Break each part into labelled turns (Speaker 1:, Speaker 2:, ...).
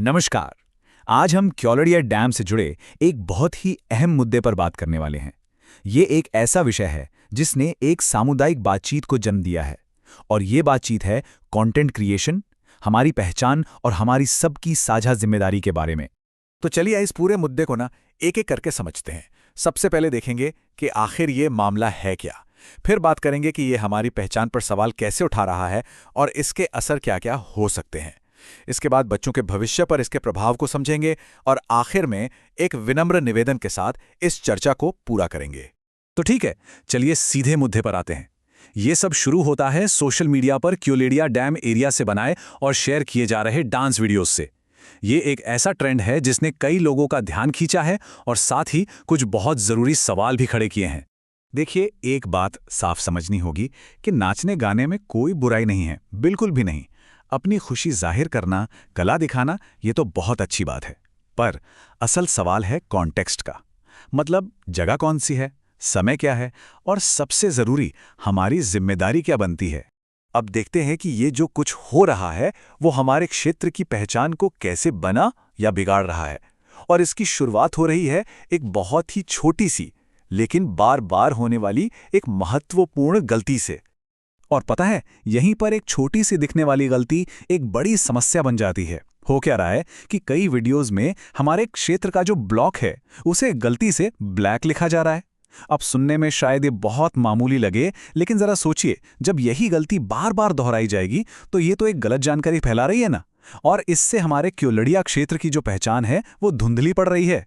Speaker 1: नमस्कार। आज हम क्योलड़िया डैम से जुड़े एक बहुत ही अहम मुद्दे पर बात करने वाले हैं। ये एक ऐसा विषय है जिसने एक सामुदायिक बातचीत को जन्म दिया है और ये बातचीत है कंटेंट क्रिएशन, हमारी पहचान और हमारी सबकी साझा जिम्मेदारी के बारे में।
Speaker 2: तो चलिए इस पूरे मुद्दे को ना एक-एक करके समझते हैं। सबसे पहले देखेंगे कि आखिर ये मामला है क्या। फिर बात करेंगे कि ये हमारी पहचान पर सवाल कैसे उठा रहा है और इसके असर क्या-क्या हो सकते हैं। इसके बाद बच्चों के भविष्य पर इसके प्रभाव को समझेंगे और आखिर में एक विनम्र निवेदन के साथ इस चर्चा को पूरा करेंगे।
Speaker 1: तो ठीक है, चलिए सीधे मुद्दे पर आते हैं। ये सब शुरू होता है सोशल मीडिया पर क्योलड़िया डैम एरिया से बनाए और शेयर किए जा रहे डांस वीडियोस से। ये एक ऐसा ट्रेंड है जिसने कई लोगों का ध्यान खींचा है और साथ ही कुछ बहुत ज़रूरी सवाल भी खड़े किए हैं। देखिए, एक बात साफ समझनी होगी कि नाचने गाने में कोई बुराई नहीं है, बिल्कुल भी नहीं। अपनी खुशी जाहिर करना, कला दिखाना, ये तो बहुत अच्छी बात है। पर असल सवाल है कॉन्टेक्स्ट का। मतलब जगह कौन सी है, समय क्या है और सबसे ज़रूरी हमारी जिम्मेदारी क्या बनती है। अब देखते हैं कि ये जो कुछ हो रहा है वो हमारे क्षेत्र की पहचान को कैसे बना या बिगाड़ रहा है। और इसकी शुरुआत हो रही है एक बहुत ही छोटी सी लेकिन बार बार होने वाली एक महत्वपूर्ण गलती से। और पता है, यहीं पर एक छोटी सी दिखने वाली गलती एक बड़ी समस्या बन जाती है। हो क्या रहा है कि कई वीडियोस में हमारे क्षेत्र का जो ब्लॉक है उसे गलती से ब्लैक लिखा जा रहा है। अब सुनने में शायद ये बहुत मामूली लगे, लेकिन जरा सोचिए, जब यही गलती बार बार दोहराई जाएगी तो ये तो एक गलत जानकारी फैला रही है ना। और इससे हमारे क्योलड़िया क्षेत्र की जो पहचान है वो धुंधली पड़ रही है।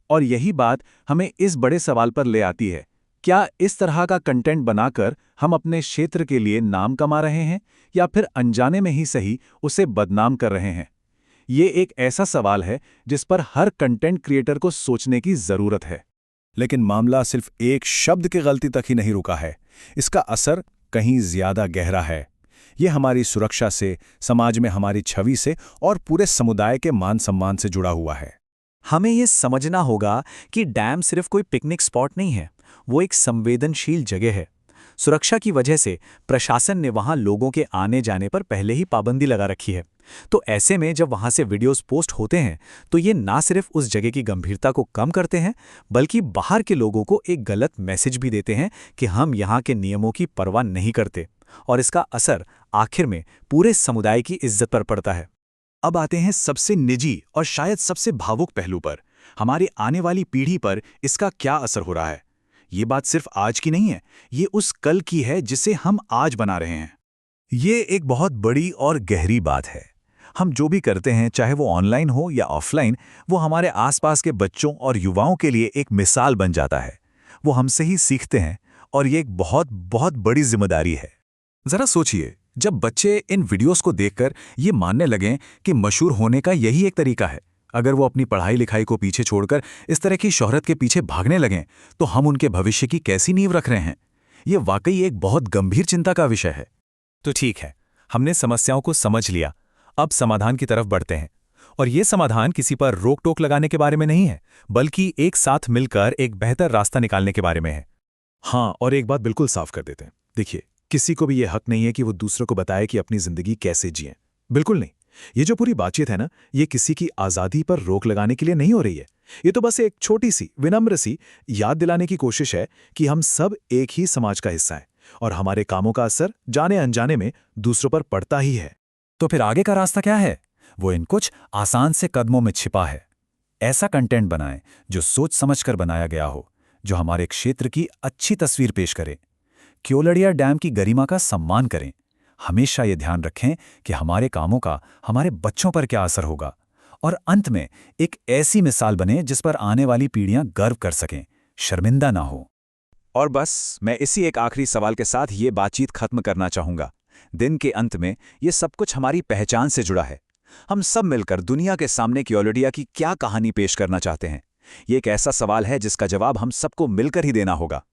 Speaker 1: और यही बात हमें इस बड़े सवाल पर ले आती है, क्या इस तरह का कंटेंट बनाकर हम अपने क्षेत्र के लिए नाम कमा रहे हैं या फिर अनजाने में ही सही उसे बदनाम कर रहे हैं। ये एक ऐसा सवाल है जिस पर हर कंटेंट क्रिएटर को सोचने की जरूरत है।
Speaker 3: लेकिन मामला सिर्फ एक शब्द की गलती तक ही नहीं रुका है। इसका असर कहीं ज्यादा गहरा है। ये हमारी सुरक्षा से, समाज में हमारी छवि से और पूरे समुदाय के मान सम्मान से जुड़ा हुआ है।
Speaker 1: हमें ये समझना होगा कि डैम सिर्फ कोई पिकनिक स्पॉट नहीं है, वो एक संवेदनशील जगह है। सुरक्षा की वजह से प्रशासन ने वहां लोगों के आने जाने पर पहले ही पाबंदी लगा रखी है। तो ऐसे में जब वहां से वीडियोस पोस्ट होते हैं तो ये ना सिर्फ उस जगह की गंभीरता को कम करते हैं, बल्कि बाहर के लोगों को एक गलत मैसेज भी देते हैं कि हम यहाँ के नियमों की परवाह नहीं करते। और इसका असर आखिर में पूरे समुदाय की इज्जत पर पड़ता है। अब आते हैं सबसे निजी और शायद सबसे भावुक पहलू पर। हमारी आने वाली पीढ़ी पर इसका क्या असर हो रहा है। ये बात सिर्फ आज की नहीं है, ये उस कल की है जिसे हम आज बना रहे हैं। ये एक बहुत बड़ी और गहरी बात है। हम जो भी करते हैं, चाहे वो ऑनलाइन हो या ऑफलाइन, वो हमारे आसपास के बच्चों और युवाओं के लिए एक मिसाल बन जाता है। वो हमसे ही सीखते हैं और ये एक बहुत बहुत बड़ी जिम्मेदारी है। जरा सोचिए, जब बच्चे इन वीडियोस को देखकर ये मानने लगें कि मशहूर होने का यही एक तरीका है, अगर वो अपनी पढ़ाई लिखाई को पीछे छोड़कर इस तरह की शोहरत के पीछे भागने लगें, तो हम उनके भविष्य की कैसी नींव रख रहे हैं। ये वाकई एक बहुत गंभीर चिंता का विषय है। तो ठीक है, हमने समस्याओं को समझ लिया। अब समाधान की तरफ बढ़ते हैं। और ये समाधान किसी पर रोक टोक लगाने के बारे में नहीं है, बल्कि एक साथ मिलकर एक बेहतर रास्ता निकालने के बारे में है। हाँ, और एक बात बिल्कुल साफ कर देते हैं। देखिए, किसी को भी ये हक नहीं है कि वो दूसरों को बताए कि अपनी जिंदगी कैसे जिएं। बिल्कुल नहीं। ये जो पूरी बातचीत है ना, ये किसी की आज़ादी पर रोक लगाने के लिए नहीं हो रही है। ये तो बस एक छोटी सी विनम्र सी याद दिलाने की कोशिश है कि हम सब एक ही समाज का हिस्सा हैं और हमारे कामों का असर जाने अनजाने में दूसरों पर पड़ता ही है। तो फिर आगे का रास्ता क्या है? वो इन कुछ आसान से कदमों में छिपा है। ऐसा कंटेंट बनाएं जो सोच समझकर बनाया गया हो, जो हमारे क्षेत्र की अच्छी तस्वीर पेश करे, क्योलड़िया डैम की गरिमा का सम्मान करें। हमेशा ये ध्यान रखें कि हमारे कामों का हमारे बच्चों पर क्या असर होगा, और अंत में एक ऐसी मिसाल बने जिस पर आने वाली पीढ़ियां गर्व कर सकें, शर्मिंदा ना हो। और बस मैं इसी एक आखिरी सवाल के साथ ये बातचीत खत्म करना चाहूंगा। दिन के अंत में ये सब कुछ हमारी पहचान से जुड़ा है। हम सब मिलकर दुनिया के सामने क्योलड़िया की क्या कहानी पेश करना चाहते हैं। ये एक ऐसा सवाल है जिसका जवाब हम सबको मिलकर ही देना होगा।